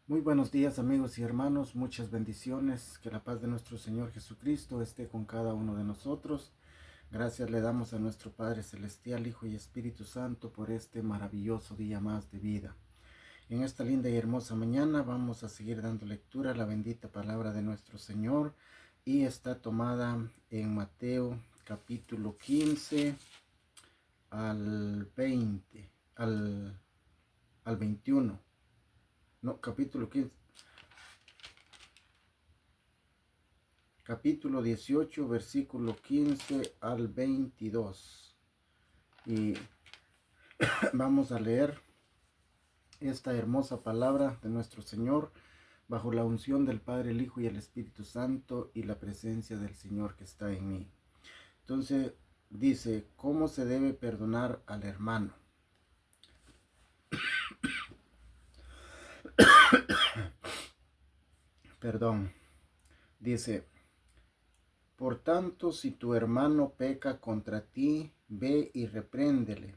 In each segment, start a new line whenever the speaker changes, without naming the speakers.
Muy buenos días amigos y hermanos, muchas bendiciones, que la paz de nuestro Señor Jesucristo esté con cada uno de nosotros. Gracias le damos a nuestro Padre Celestial, Hijo y Espíritu Santo por este maravilloso día más de vida. En esta linda y hermosa mañana vamos a seguir dando lectura a la bendita palabra de nuestro Señor y está tomada en Mateo capítulo 15 al 20, al 21. No, capítulo 18, versículo 15 al 22. Y vamos a leer esta hermosa palabra de nuestro Señor bajo la unción del Padre, el Hijo y el Espíritu Santo y la presencia del Señor que está en mí. Entonces dice, ¿cómo se debe perdonar al hermano? Perdón. Dice, por tanto, si tu hermano peca contra ti, ve y repréndele,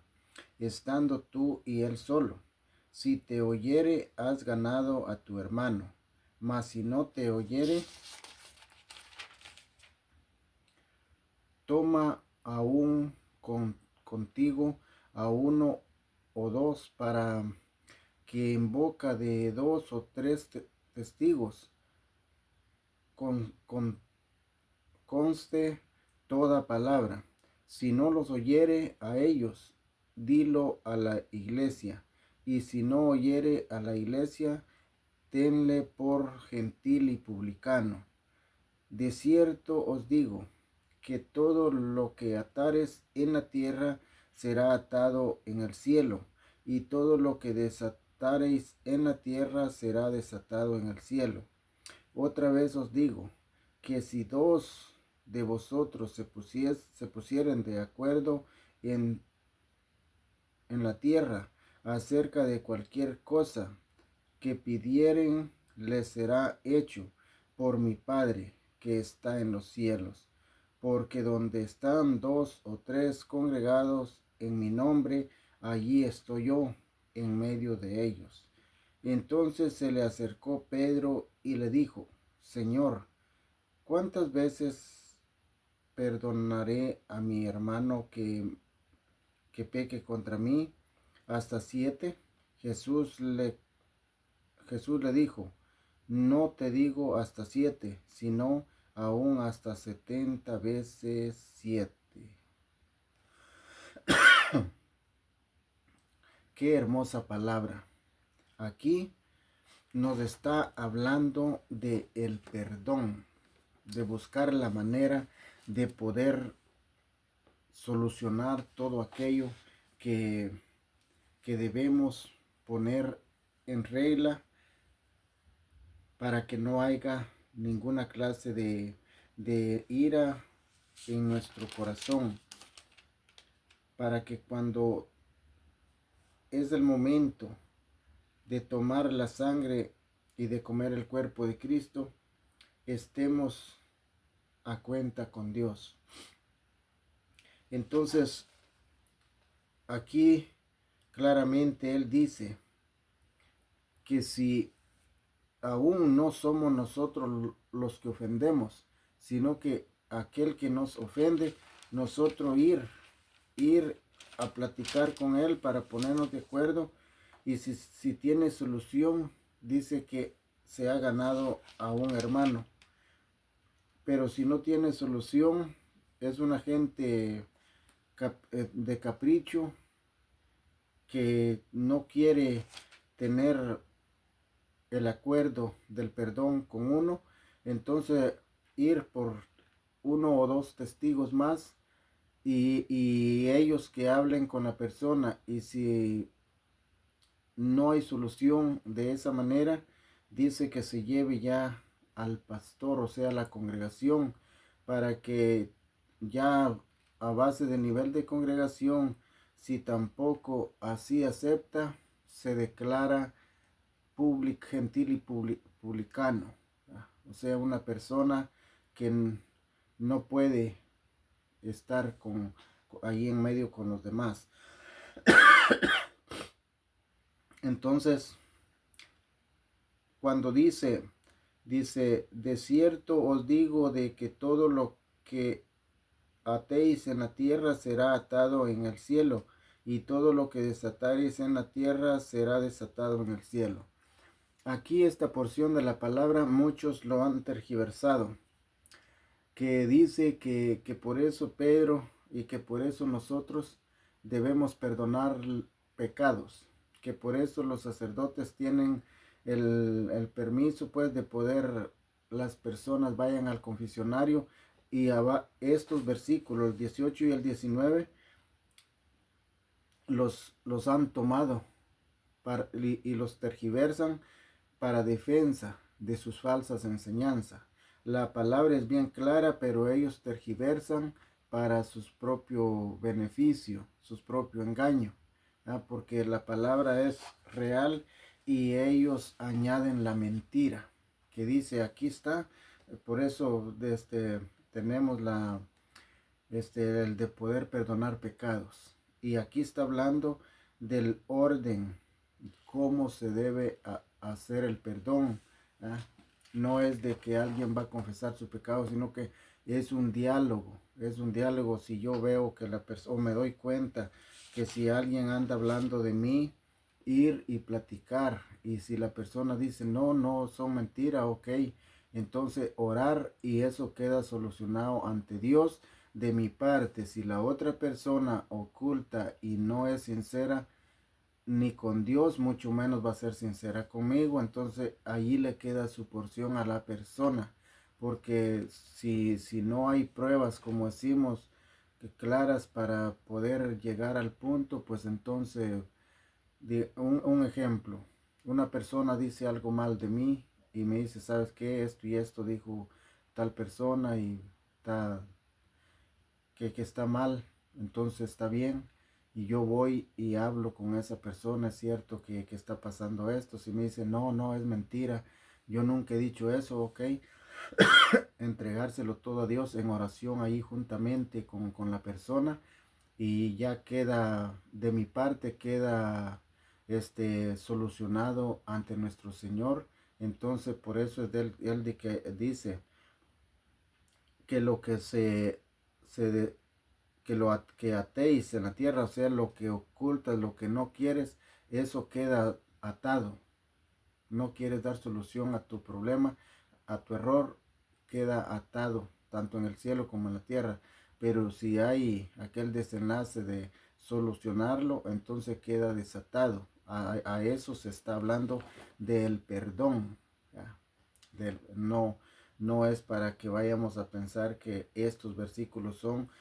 estando tú y él solo. Si te oyere, has ganado a tu hermano. Mas si no te oyere, toma aún contigo a uno o dos, para que en boca de dos o tres testigos conste toda palabra. Si no los oyere a ellos, dilo a la iglesia. Y si no oyere a la iglesia, tenle por gentil y publicano. De cierto os digo, que todo lo que atares en la tierra será atado en el cielo, y todo lo que desatareis en la tierra será desatado en el cielo. Otra vez os digo, que si dos de vosotros se pusieren de acuerdo en, en la tierra acerca de cualquier cosa que pidieren, les será hecho por mi Padre que está en los cielos. Porque donde están dos o tres congregados en mi nombre, allí estoy yo en medio de ellos. Entonces se le acercó Pedro y le dijo, Señor, ¿cuántas veces perdonaré a mi hermano que peque contra mí? ¿Hasta 7? Jesús le dijo, no te digo hasta 7, sino aún hasta 70 veces 7. Qué hermosa palabra. Aquí nos está hablando de el perdón, de buscar la manera de poder solucionar todo aquello que, que debemos poner en regla para que no haya ninguna clase de ira en nuestro corazón, para que cuando es el momento de tomar la sangre y de comer el cuerpo de Cristo, estemos a cuenta con Dios. Entonces, aquí claramente Él dice que si aún no somos nosotros los que ofendemos, sino que aquel que nos ofende, nosotros ir a platicar con él para ponernos de acuerdo, y si tiene solución, dice que se ha ganado a un hermano. Pero si no tiene solución, es una gente de capricho, que no quiere tener el acuerdo del perdón con uno. Entonces ir por uno o dos testigos más, y ellos que hablen con la persona, y si no hay solución de esa manera, dice que se lleve ya al pastor, o sea, la congregación, para que ya a base de nivel de congregación, si tampoco así acepta, se declara gentil y publicano, o sea, una persona que no puede estar ahí en medio con los demás. Entonces, cuando dice, de cierto os digo de que todo lo que atéis en la tierra será atado en el cielo, y todo lo que desataréis en la tierra será desatado en el cielo. Aquí esta porción de la palabra muchos lo han tergiversado, que dice que por eso Pedro y que por eso nosotros debemos perdonar pecados, que por eso los sacerdotes tienen el permiso pues de poder las personas vayan al confesionario y estos versículos 18 y el 19 los han tomado y los tergiversan para defensa de sus falsas enseñanzas. La palabra es bien clara, pero ellos tergiversan para su propio beneficio, su propio engaño, porque la palabra es real y ellos añaden la mentira que dice aquí está. Por eso tenemos el de poder perdonar pecados. Y aquí está hablando del orden, cómo se debe hacer el perdón. ¿Ah? No es de que alguien va a confesar su pecado, sino que es un diálogo. Es un diálogo. Si yo veo que la persona, o me doy cuenta que si alguien anda hablando de mí, ir y platicar. Y si la persona dice, no, no, son mentiras, ok. Entonces orar y eso queda solucionado ante Dios. De mi parte, si la otra persona oculta y no es sincera, ni con Dios, mucho menos va a ser sincera conmigo, entonces ahí le queda su porción a la persona, porque si no hay pruebas, como decimos, claras para poder llegar al punto, pues entonces, un ejemplo, una persona dice algo mal de mí y me dice, ¿sabes qué? Esto y esto dijo tal persona y está, que está mal, entonces está bien y yo voy y hablo con esa persona, es cierto que está pasando esto. Si me dice, no, no, es mentira, yo nunca he dicho eso, ok, entregárselo todo a Dios en oración ahí juntamente con la persona y ya queda, de mi parte, queda solucionado ante nuestro Señor. Entonces por eso es él de que dice que lo que que atéis en la tierra, o sea, lo que ocultas, lo que no quieres, eso queda atado. No quieres dar solución a tu problema, a tu error, queda atado, tanto en el cielo como en la tierra. Pero si hay aquel desenlace de solucionarlo, entonces queda desatado. A eso se está hablando del perdón. ¿Ya? No, no es para que vayamos a pensar que estos versículos son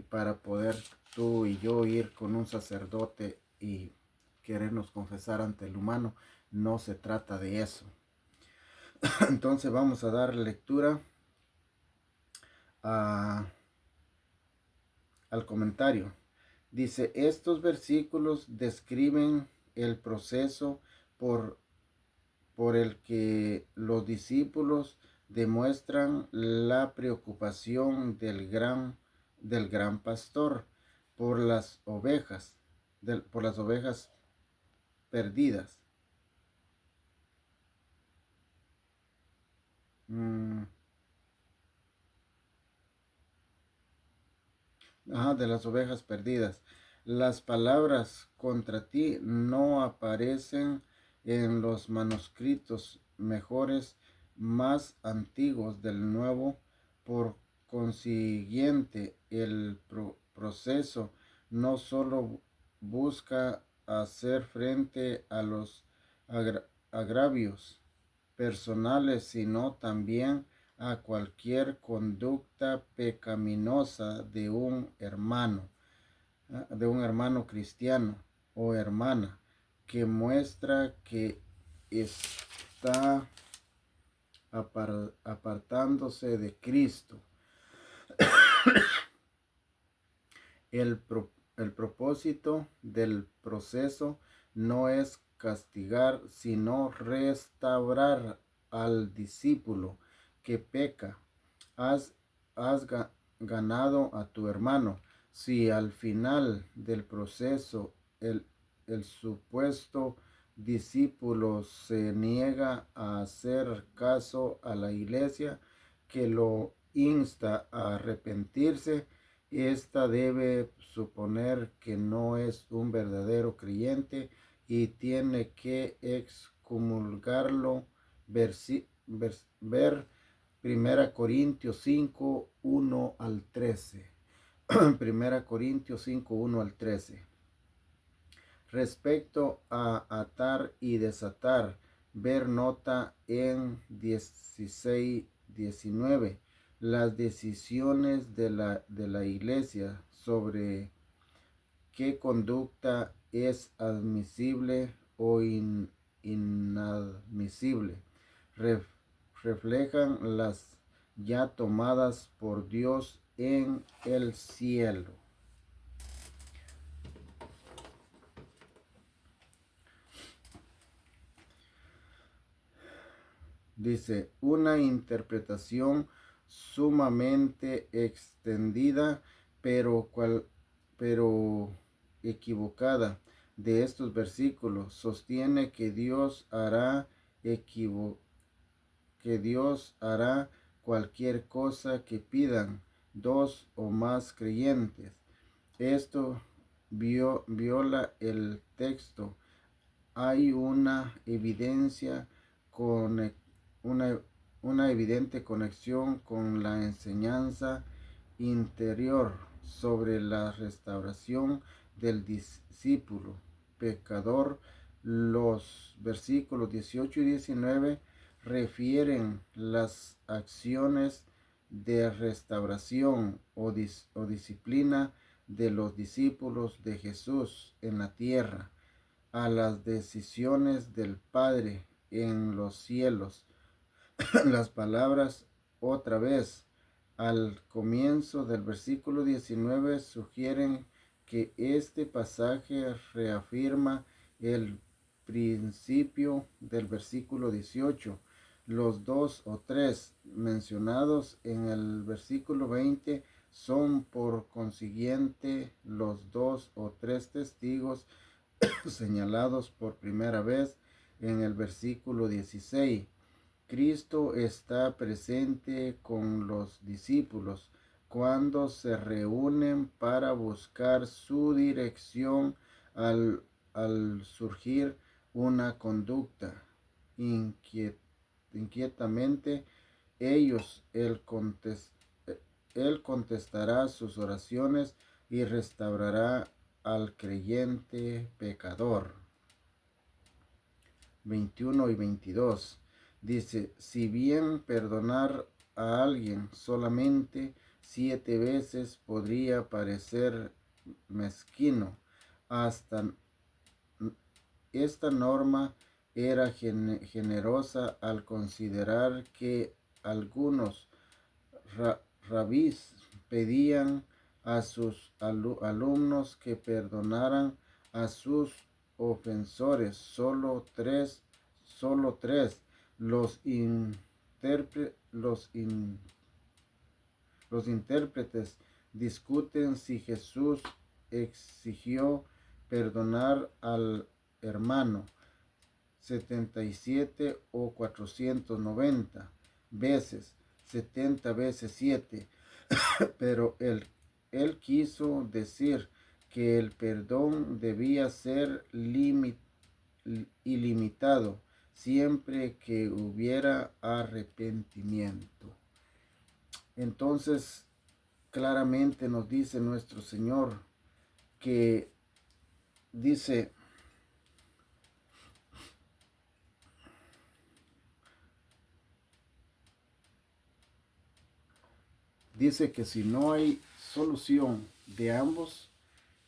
para poder tú y yo ir con un sacerdote y querernos confesar ante el humano. No se trata de eso. Entonces vamos a dar lectura al comentario. Dice, estos versículos describen el proceso por, por el que los discípulos demuestran la preocupación del gran pastor por las ovejas, por las ovejas perdidas. De las ovejas perdidas. Las palabras contra ti no aparecen en los manuscritos mejores más antiguos del Nuevo. Por consiguiente, el proceso no solo busca hacer frente a los agravios personales, sino también a cualquier conducta pecaminosa de un hermano cristiano o hermana, que muestra que está apartándose de Cristo. El propósito del proceso no es castigar, sino restaurar al discípulo que peca. Has ganado a tu hermano. Si al final del proceso el supuesto discípulo se niega a hacer caso a la iglesia que lo insta a arrepentirse, esta debe suponer que no es un verdadero creyente y tiene que excomulgarlo. Ver 1 Corintios 5, 1 al 13. 1 Corintios 5, 1 al 13. Respecto a atar y desatar, ver nota en 16-19. Las decisiones de la iglesia sobre qué conducta es admisible o inadmisible reflejan las ya tomadas por Dios en el cielo. Dice, una interpretación sumamente extendida, pero equivocada de estos versículos sostiene que Dios hará cualquier cosa que pidan dos o más creyentes. Esto viola el texto. Hay una, una evidente conexión con la enseñanza interior sobre la restauración del discípulo pecador. Los versículos 18 y 19 refieren las acciones de restauración o disciplina de los discípulos de Jesús en la tierra a las decisiones del Padre en los cielos. Las palabras otra vez al comienzo del versículo 19 sugieren que este pasaje reafirma el principio del versículo 18. Los dos o tres mencionados en el versículo 20 son por consiguiente los dos o tres testigos señalados por primera vez en el versículo 16. Cristo está presente con los discípulos cuando se reúnen para buscar su dirección al surgir una conducta inquietamente. Él contestará sus oraciones y restaurará al creyente pecador. 21 y 22. Dice, si bien perdonar a alguien solamente 7 veces podría parecer mezquino, hasta esta norma era generosa al considerar que algunos rabís pedían a sus alumnos que perdonaran a sus ofensores. Solo tres. Los intérpretes discuten si Jesús exigió perdonar al hermano 77 o 490 veces, 70 veces 7, pero él quiso decir que el perdón debía ser ilimitado siempre que hubiera arrepentimiento. Entonces, claramente nos dice nuestro Señor que dice que si no hay solución de ambos,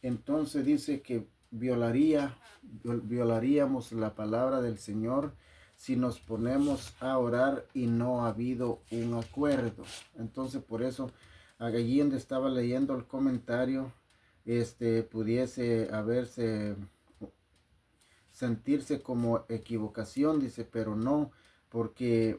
entonces dice que violaríamos la palabra del Señor si nos ponemos a orar y no ha habido un acuerdo. Entonces por eso allí donde estaba leyendo el comentario, pudiese sentirse como equivocación, dice, pero no, porque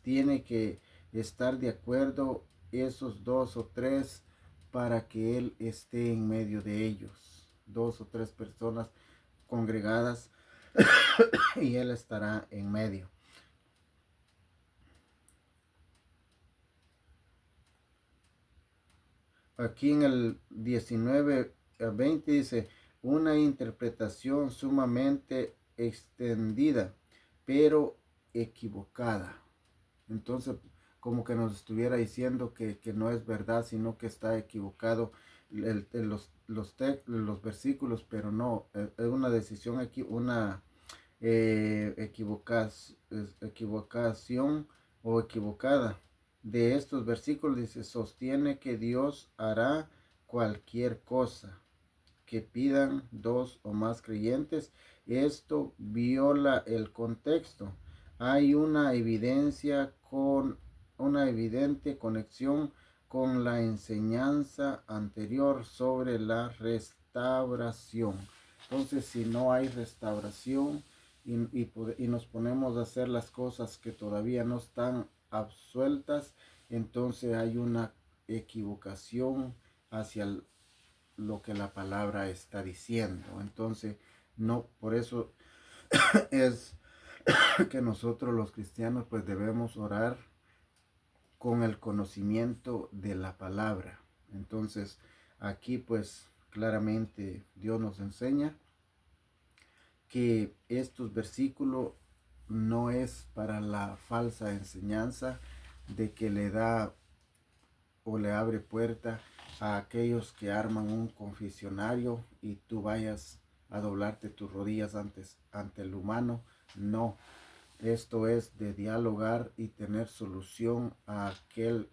tiene que estar de acuerdo esos dos o tres para que Él esté en medio de ellos. Dos o tres personas congregadas y Él estará en medio. Aquí en el 19 a 20 dice, una interpretación sumamente extendida, pero equivocada. Entonces, como que nos estuviera diciendo que no es verdad, sino que está equivocado los versículos, pero no, es una decisión, una equivocación o equivocada de estos versículos. Dice, sostiene que Dios hará cualquier cosa que pidan dos o más creyentes. Esto viola el contexto. Hay una evidente conexión con la enseñanza anterior sobre la restauración. Entonces, si no hay restauración y nos ponemos a hacer las cosas que todavía no están absueltas, entonces hay una equivocación hacia lo que la palabra está diciendo. Entonces, no, por eso es que nosotros los cristianos pues debemos orar con el conocimiento de la palabra. Entonces, aquí pues claramente Dios nos enseña que estos versículos no es para la falsa enseñanza de que le da o le abre puerta a aquellos que arman un confesionario y tú vayas a doblarte tus rodillas ante el humano. No, esto es de dialogar y tener solución a aquel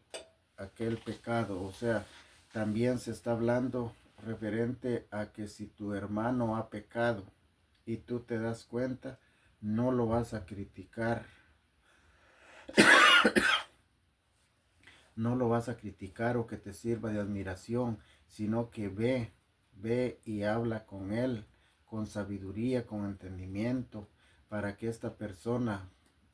pecado. O sea, también se está hablando referente a que si tu hermano ha pecado y tú te das cuenta, no lo vas a criticar. No lo vas a criticar o que te sirva de admiración, sino que ve y habla con él, con sabiduría, con entendimiento, para que esta persona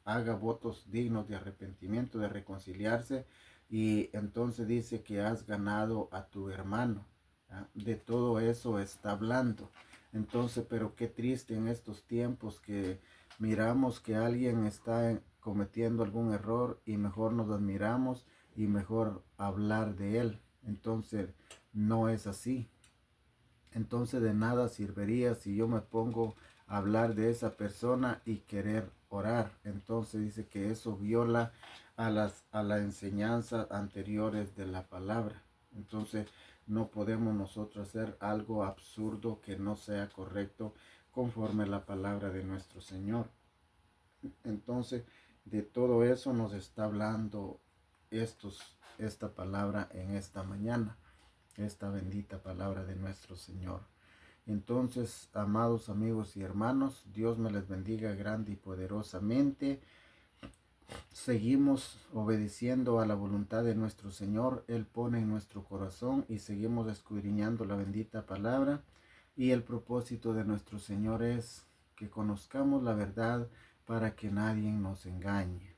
haga votos dignos de arrepentimiento, de reconciliarse, y entonces dice que has ganado a tu hermano. ¿Ah? De todo eso está hablando. Entonces, pero qué triste en estos tiempos que miramos que alguien está cometiendo algún error y mejor nos admiramos y mejor hablar de él. Entonces no es así. Entonces de nada serviría si yo me pongo a hablar de esa persona y querer orar. Entonces dice que eso viola a la enseñanza anteriores de la palabra. Entonces no podemos nosotros hacer algo absurdo que no sea correcto conforme a la palabra de nuestro Señor. Entonces de todo eso nos está hablando esta palabra en esta mañana, esta bendita palabra de nuestro Señor. Entonces, amados amigos y hermanos, Dios me les bendiga grande y poderosamente. Seguimos obedeciendo a la voluntad de nuestro Señor. Él pone en nuestro corazón y seguimos escudriñando la bendita palabra. Y el propósito de nuestro Señor es que conozcamos la verdad para que nadie nos engañe.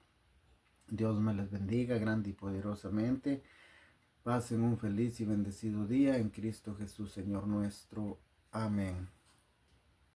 Dios me les bendiga grande y poderosamente. Pasen un feliz y bendecido día en Cristo Jesús, Señor nuestro. Amén.